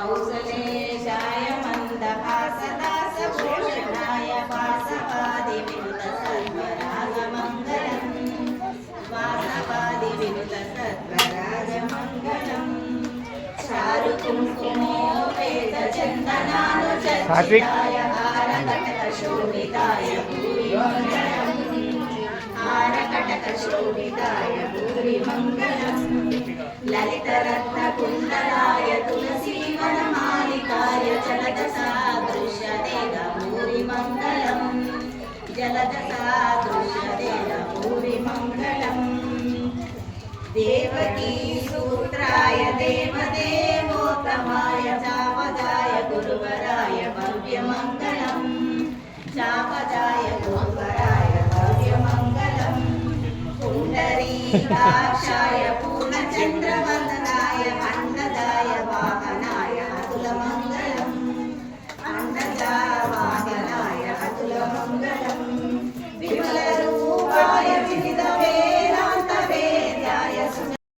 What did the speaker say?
कौसलेशाय मन्दहासदासभूषणाय वासवादिविनुतसर्वराजमङ्गलम् वासवादिविनुतसर्वराजमङ्गलम् चारुकुङ्कुमोपेतचन्दनानुचर्चिताय हारकटकशोभिताय हारकटकशोभिताय भूरिमङ्गलम् ललितरत्नकुण्डलाय तुलसीवनमालिकाय जलदसादृश्यदेव भूरिमङ्गलम् जलदसादृश्यदेव भूरिमङ्गलम् Devaki सूत्राय देवदेवोत्तमाय चापजाय गुरुवराय भव्यमङ्गलम् चापजाय गुरुवराय भव्यमङ्गलम् पुण्डरीकाक्षाय पूर्णचन्द्रवन्दाय